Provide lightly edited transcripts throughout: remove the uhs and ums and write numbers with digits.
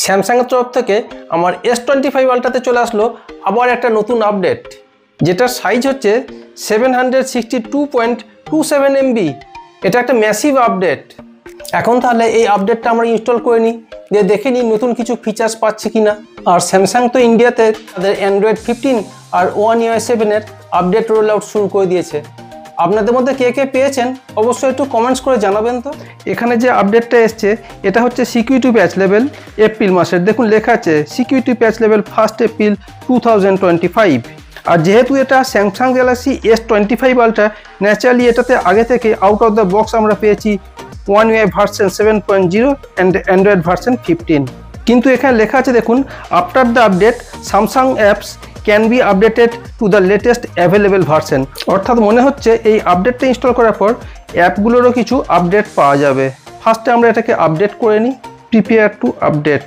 স্যামসাংয়ের তরফ থেকে আমার S25 আলট্রাতে চলে আসলো আবার একটা নতুন আপডেট, যেটার সাইজ হচ্ছে 762.27 MB। এটা একটা ম্যাসিভ আপডেট। এখন তাহলে এই আপডেটটা আমরা ইনস্টল করে নিই, দিয়ে দেখে নিই নতুন কিছু ফিচার্স পাচ্ছি কিনা। আর স্যামসাং তো ইন্ডিয়াতে তাদের অ্যান্ড্রয়েড 15 আর One UI 7-এর আপডেট রোল আউট শুরু করে দিয়েছে। আপনাদের মধ্যে কে কে পেয়েছেন অবশ্যই একটু কমেন্টস করে জানাবেন। তো এখানে যে আপডেটটা এসছে এটা হচ্ছে সিকিউরিটি প্যাচ লেভেল এপ্রিল মাসের। দেখুন লেখা আছে সিকিউরিটি প্যাচ লেভেল 1 এপ্রিল 2025। আর যেহেতু এটা Samsung Galaxy S25 ultra, naturally এটাতে আগে থেকে আউট অফ দ্য বক্স আমরা পেয়েছি One UI version 7.0 and Android version 15। কিন্তু এখানে লেখা আছে দেখুন, after the update Samsung apps can be updated to the latest available version. অর্থাৎ মনে হচ্ছে এই আপডেটটা ইনস্টল করার পর অ্যাপগুলোরও কিছু আপডেট পাওয়া যাবে। ফার্স্টে আমরা এটাকে আপডেট করে নিই, প্রিপেয়ার টু আপডেট।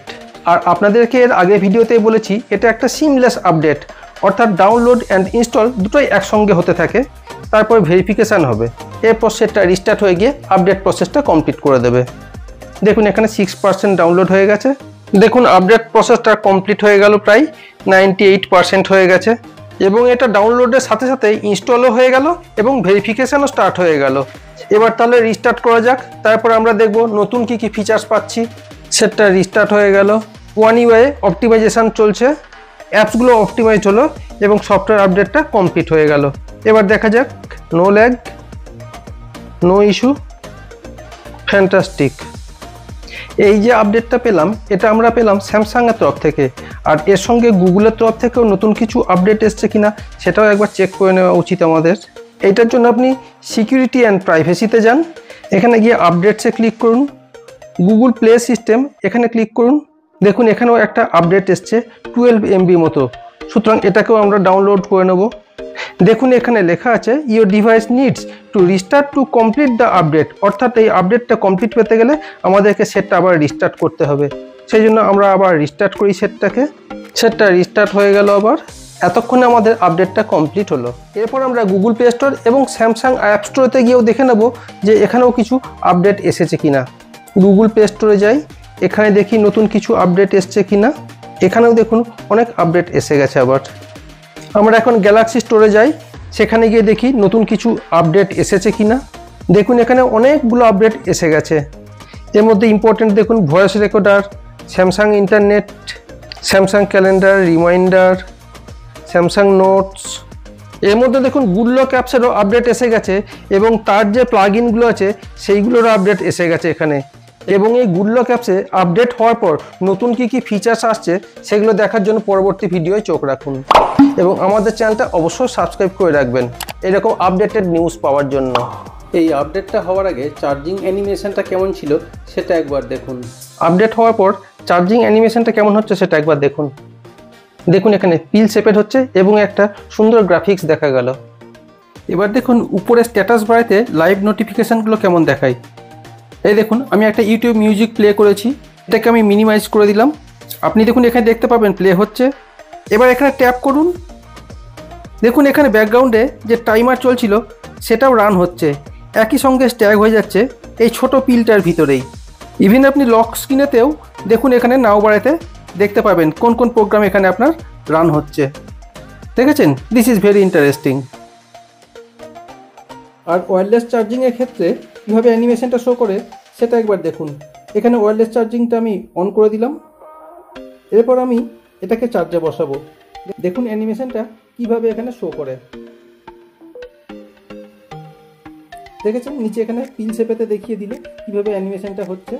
আর আপনাদেরকে এর আগে ভিডিওতেই বলেছি এটা একটা সিমলেস আপডেট, অর্থাৎ ডাউনলোড অ্যান্ড ইনস্টল দুটোই একসঙ্গে হতে থাকে, তারপর ভেরিফিকেশান হবে, এরপর সেটটা রিস্টার্ট হয়ে গিয়ে আপডেট প্রসেসটা কমপ্লিট করে দেবে। দেখুন এখানে 6% ডাউনলোড হয়ে গেছে। দেখুন আপডেট প্রসেসটা কমপ্লিট হয়ে গেল, প্রায় 98% হয়ে গেছে, এবং এটা ডাউনলোডের সাথে সাথে ইনস্টলও হয়ে গেল এবং ভেরিফিকেশানও স্টার্ট হয়ে গেল। এবার তাহলে রিস্টার্ট করা যাক, তারপর আমরা দেখব নতুন কি কি ফিচার্স পাচ্ছি। সেটটা রিস্টার্ট হয়ে গেল, One UI অপটিমাইজেশান চলছে, অ্যাপসগুলো অপটিমাইজ হলো এবং সফটওয়্যার আপডেটটা কমপ্লিট হয়ে গেল। এবার দেখা যাক, no lag, no issue, fantastic. এই যে আপডেটটা পেলাম এটা আমরা পেলাম স্যামসাংয়ের তরফ থেকে, আর এর সঙ্গে গুগলের তরফ থেকেও নতুন কিছু আপডেট এসছে কিনা সেটাও একবার চেক করে নেওয়া উচিত আমাদের। এইটার জন্য আপনি সিকিউরিটি অ্যান্ড প্রাইভেসিতে যান, এখানে গিয়ে আপডেটসে ক্লিক করুন, গুগল প্লে সিস্টেম এখানে ক্লিক করুন। দেখুন এখানেও একটা আপডেট এসছে 12 MB মতো, সুতরাং এটাকেও আমরা ডাউনলোড করে নেব। দেখুন এখানে লেখা আছে your device needs to restart to complete the update, অর্থাৎ এই আপডেটটা কমপ্লিট পেতে গেলে আমাদেরকে সেটটা আবার রিস্টার্ট করতে হবে। সেই জন্য আমরা আবার রিস্টার্ট করি সেটটাকে। সেটটা রিস্টার্ট হয়ে গেল আবার, এতক্ষণে আমাদের আপডেটটা কমপ্লিট হলো। এরপর আমরা গুগল প্লে স্টোর এবং স্যামসাং অ্যাপ স্টোরেতে গিয়েও দেখে নেব যে এখানেও কিছু আপডেট এসেছে কিনা। গুগল প্লে স্টোরে যাই, এখানে দেখি নতুন কিছু আপডেট এসছে কিনা। এখানেও দেখুন অনেক আপডেট এসে গেছে আবার। আমরা এখন গ্যালাক্সি স্টোরে যাই, সেখানে গিয়ে দেখি নতুন কিছু আপডেট এসেছে কিনা। দেখুন এখানে অনেকগুলো আপডেট এসে গেছে। এর মধ্যে ইম্পর্টেন্ট দেখুন voice recorder, Samsung internet, Samsung calendar, reminder, Samsung notes. এর মধ্যে দেখুন গুড লক অ্যাপসেরও আপডেট এসে গেছে এবং তার যে প্লাগইনগুলো আছে সেইগুলোরও আপডেট এসে গেছে এখানে। এবং এই গুড লক অ্যাপসে আপডেট হওয়ার পর নতুন কি কি ফিচার্স আসছে সেগুলো দেখার জন্য পরবর্তী ভিডিওয় চোখ রাখুন, এবং আমাদের চ্যানেলটা অবশ্যই সাবস্ক্রাইব করে রাখবেন এরকম আপডেটেড নিউজ পাওয়ার জন্য। এই আপডেটটা হওয়ার আগে চার্জিং অ্যানিমেশনটা কেমন ছিল সেটা একবার দেখুন। আপডেট হওয়ার পর চার্জিং অ্যানিমেশনটা কেমন হচ্ছে সেটা একবার দেখুন। দেখুন এখানে পিল শেপেড হচ্ছে এবং একটা সুন্দর গ্রাফিক্স দেখা গেল। এবার দেখুন উপরে স্ট্যাটাস বাড়াতে লাইভ নোটিফিকেশানগুলো কেমন দেখায়। এই দেখুন আমি একটা ইউটিউব মিউজিক প্লে করেছি, এটাকে আমি মিনিমাইজ করে দিলাম। আপনি দেখুন এখানে দেখতে পাবেন প্লে হচ্ছে। এবার এখানে ট্যাপ করুন, দেখুন এখানে ব্যাকগ্রাউন্ডে যে টাইমার চলছিল সেটাও রান হচ্ছে, একই সঙ্গে স্ট্যাগ হয়ে যাচ্ছে এই ছোট পিলটার ভিতরেই। ইভেন আপনি লক স্ক্রিনেতেও দেখুন এখানে নাও বাড়াতে দেখতে পাবেন কোন কোন প্রোগ্রাম এখানে আপনার রান হচ্ছে। দেখেছেন, দিস ইজ ভেরি ইন্টারেস্টিং। আর ওয়্যারলেস চার্জিংয়ের ক্ষেত্রে কীভাবে অ্যানিমেশনটা শো করে সেটা একবার দেখুন। এখানে ওয়্যারলেস চার্জিংটা আমি অন করে দিলাম, এরপর আমি এটাকে চার্জে বসাবো। দেখুন অ্যানিমেশনটা কীভাবে এখানে শো করে। দেখেছেন নিচে এখানে পিল শেপেতে দেখিয়ে দিলে কীভাবে অ্যানিমেশনটা হচ্ছে।